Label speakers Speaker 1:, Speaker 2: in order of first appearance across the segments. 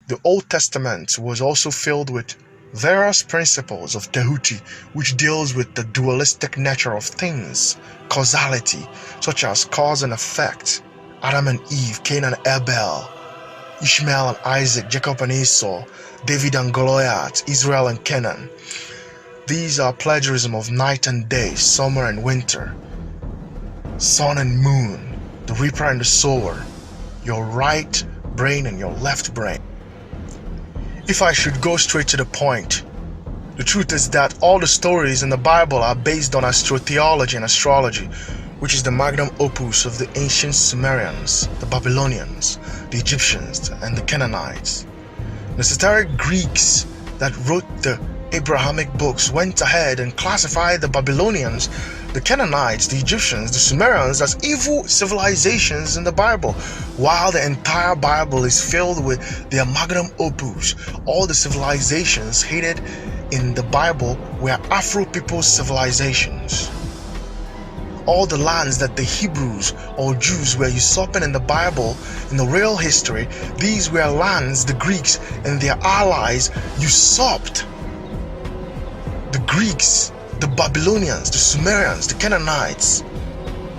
Speaker 1: The Old Testament was also filled with various principles of Tehuti, which deals with the dualistic nature of things, causality, such as cause and effect, Adam and Eve, Cain and Abel, Ishmael and Isaac, Jacob and Esau, David and Goliath, Israel and Canaan. These are plagiarism of night and day, summer and winter, sun and moon, the reaper and the sower, your right brain and your left brain. If I should go straight to the point, the truth is that all the stories in the Bible are based on astrotheology and astrology, which is the magnum opus of the ancient Sumerians, the Babylonians, the Egyptians, and the Canaanites. The esoteric Greeks that wrote the Abrahamic books went ahead and classified the Babylonians, the Canaanites, the Egyptians, the Sumerians as evil civilizations in the Bible, while the entire Bible is filled with their magnum opus. All the civilizations hated in the Bible were Afro people's civilizations. All the lands that the Hebrews or Jews were usurping in the Bible, in the real history, these were lands the Greeks and their allies usurped. The Greeks, the Babylonians, the Sumerians, the Canaanites.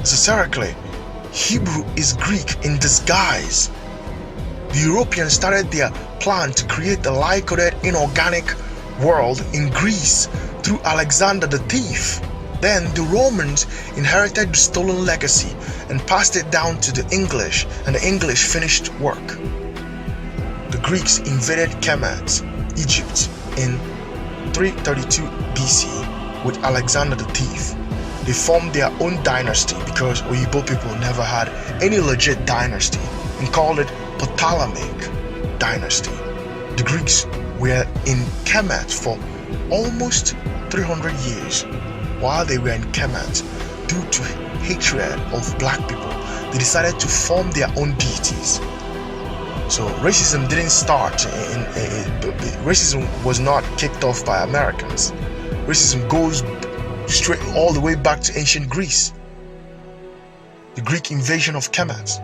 Speaker 1: Esoterically, Hebrew is Greek in disguise. The Europeans started their plan to create the lie-coded inorganic world in Greece through Alexander the Thief. Then the Romans inherited the stolen legacy and passed it down to the English, and the English finished work. The Greeks invaded Kemet, Egypt, in 332 BC with Alexander the Thief. They formed their own dynasty because Oyibo people never had any legit dynasty and called it Ptolemaic dynasty. The Greeks were in Kemet for almost 300 years. While they were in Kemet, due to hatred of black people, they decided to form their own deities. So racism didn't start racism was not kicked off by Americans. Racism goes straight all the way back to ancient Greece. The Greek invasion of Kemet.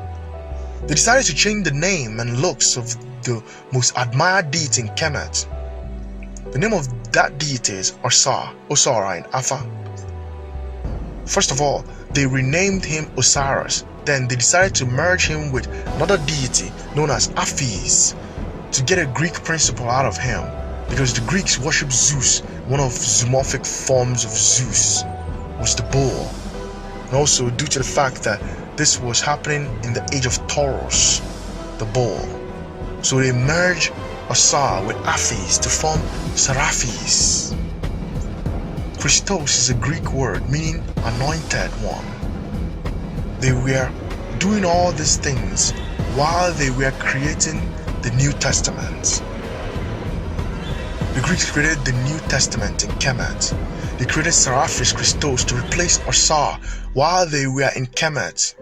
Speaker 1: They decided to change the name and looks of the most admired deity in Kemet. The name of that deity is Osara in Afa. First of all, they renamed him Osiris. Then they decided to merge him with another deity known as Aphes to get a Greek principle out of him, because the Greeks worship Zeus. One of the zoomorphic forms of Zeus was the bull, and also due to the fact that this was happening in the age of Taurus, the bull. So they merged Osar with Aphes to form Seraphis. Christos is a Greek word meaning anointed one. They were doing all these things while they were creating the New Testament. The Greeks created the New Testament in Kemet. They created Seraphis Christos to replace Osar while they were in Kemet.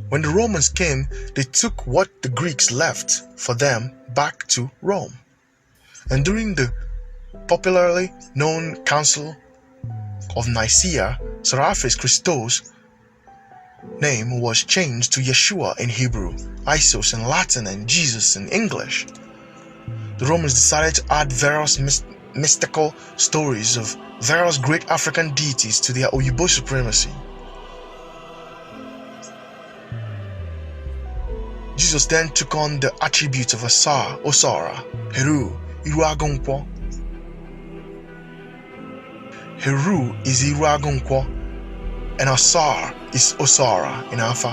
Speaker 1: When the Romans came, they took what the Greeks left for them back to Rome. And during the popularly known Council of Nicaea, Seraphis Christos' name was changed to Yeshua in Hebrew, Isos in Latin, and Jesus in English. The Romans decided to add various mystical stories of various great African deities to their Oyibo supremacy. Jesus then took on the attributes of Osara, Heru, Iruagonkwo. Heru is Iruagonkwo, and Osar is Osara in Afa,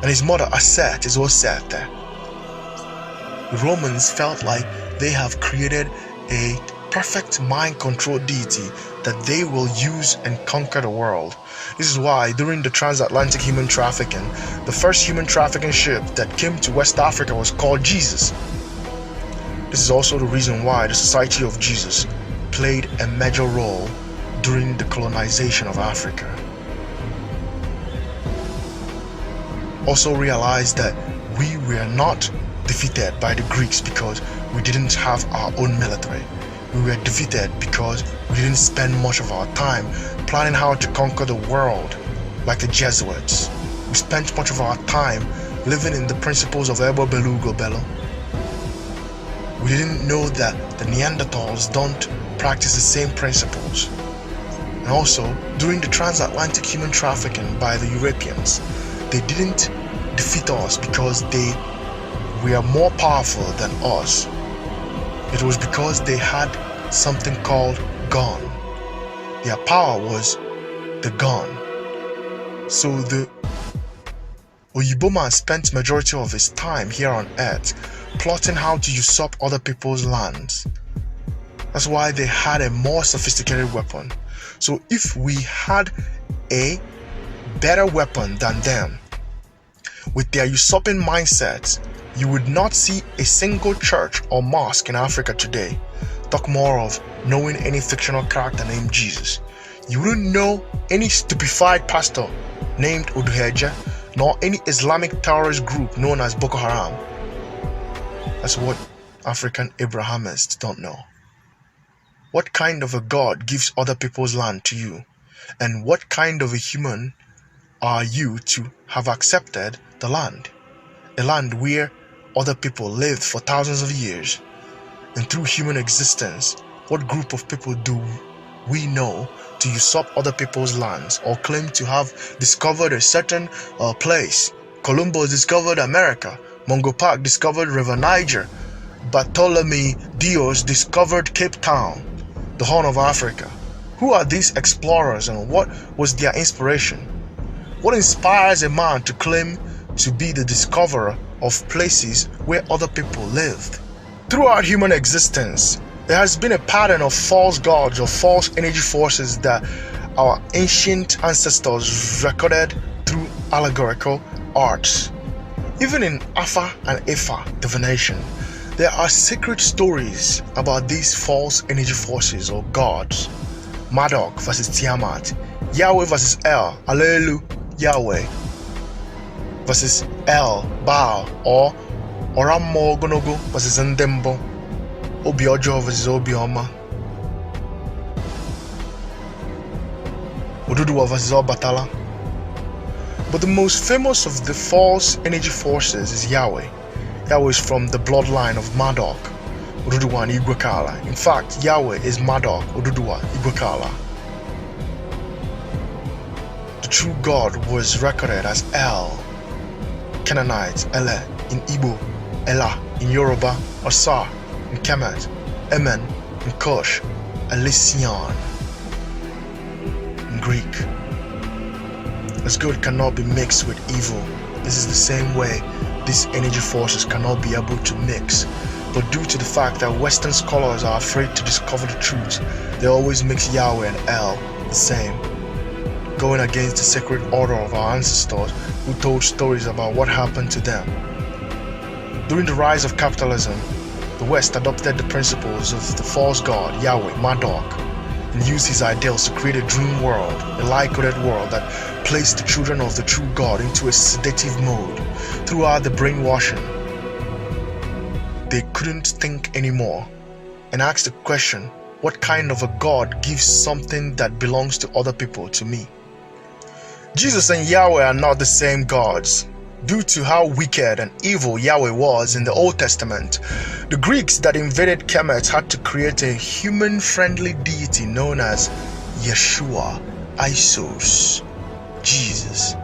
Speaker 1: and his mother Aset is Osete. The Romans felt like they have created a perfect mind control deity that they will use and conquer the world. This is why during the transatlantic human trafficking, the first human trafficking ship that came to West Africa was called Jesus. This is also the reason why the Society of Jesus played a major role during the colonization of Africa. Also realize that we were not defeated by the Greeks because we didn't have our own military. We were defeated because we didn't spend much of our time planning how to conquer the world like the Jesuits. We spent much of our time living in the principles of Ebo Belugo Bello. We didn't know that the Neanderthals don't practice the same principles. And also, during the transatlantic human trafficking by the Europeans, they didn't defeat us because they were more powerful than us. It was because they had something called gun. Their power was the gun. So the Oyibo man spent majority of his time here on earth plotting how to usurp other people's lands. That's why they had a more sophisticated weapon. So if we had a better weapon than them, with their usurping mindset, you would not see a single church or mosque in Africa today. Talk more of knowing any fictional character named Jesus. You wouldn't know any stupefied pastor named Oduheja, nor any Islamic terrorist group known as Boko Haram. That's what African Abrahamists don't know. What kind of a God gives other people's land to you? And what kind of a human are you to have accepted the land? A land where other people lived for thousands of years. And through human existence, what group of people do we know to usurp other people's lands or claim to have discovered a certain place? Columbus discovered America. Mungo Park discovered River Niger. Bartholomew Diaz discovered Cape Town, the Horn of Africa. Who are these explorers and what was their inspiration? What inspires a man to claim to be the discoverer of places where other people lived? Throughout human existence, there has been a pattern of false gods or false energy forces that our ancient ancestors recorded through allegorical arts. Even in Afa and Ifa divination, there are secret stories about these false energy forces or gods. Marduk versus Tiamat, Yahweh versus El, Alelu, Yahweh versus El, Baal, or Oramo Gonogo versus Ndembo, Obiojo versus Obioma, Oduduwa versus Obatala. But the most famous of the false energy forces is Yahweh. Yahweh is from the bloodline of Marduk, Oduduwa and Igwekala. In fact, Yahweh is Marduk, Oduduwa, Igwekala. The true God was recorded as El, Canaanite, Ele in Igbo, Ella in Yoruba, Osar in Kemet, Emen in Kush, Elysion in Greek. As good cannot be mixed with evil, this is the same way these energy forces cannot be able to mix. But due to the fact that Western scholars are afraid to discover the truth, they always mix Yahweh and El the same, going against the sacred order of our ancestors who told stories about what happened to them. During the rise of capitalism, the West adopted the principles of the false god Yahweh, Marduk, and used his ideals to create a dream world, a lie-coded world that placed the children of the true God into a sedative mode. Throughout the brainwashing, they couldn't think anymore and asked the question, what kind of a God gives something that belongs to other people to me? Jesus and Yahweh are not the same gods. Due to how wicked and evil Yahweh was in the Old Testament, the Greeks that invaded Kemet had to create a human-friendly deity known as Yeshua, Isos, Jesus.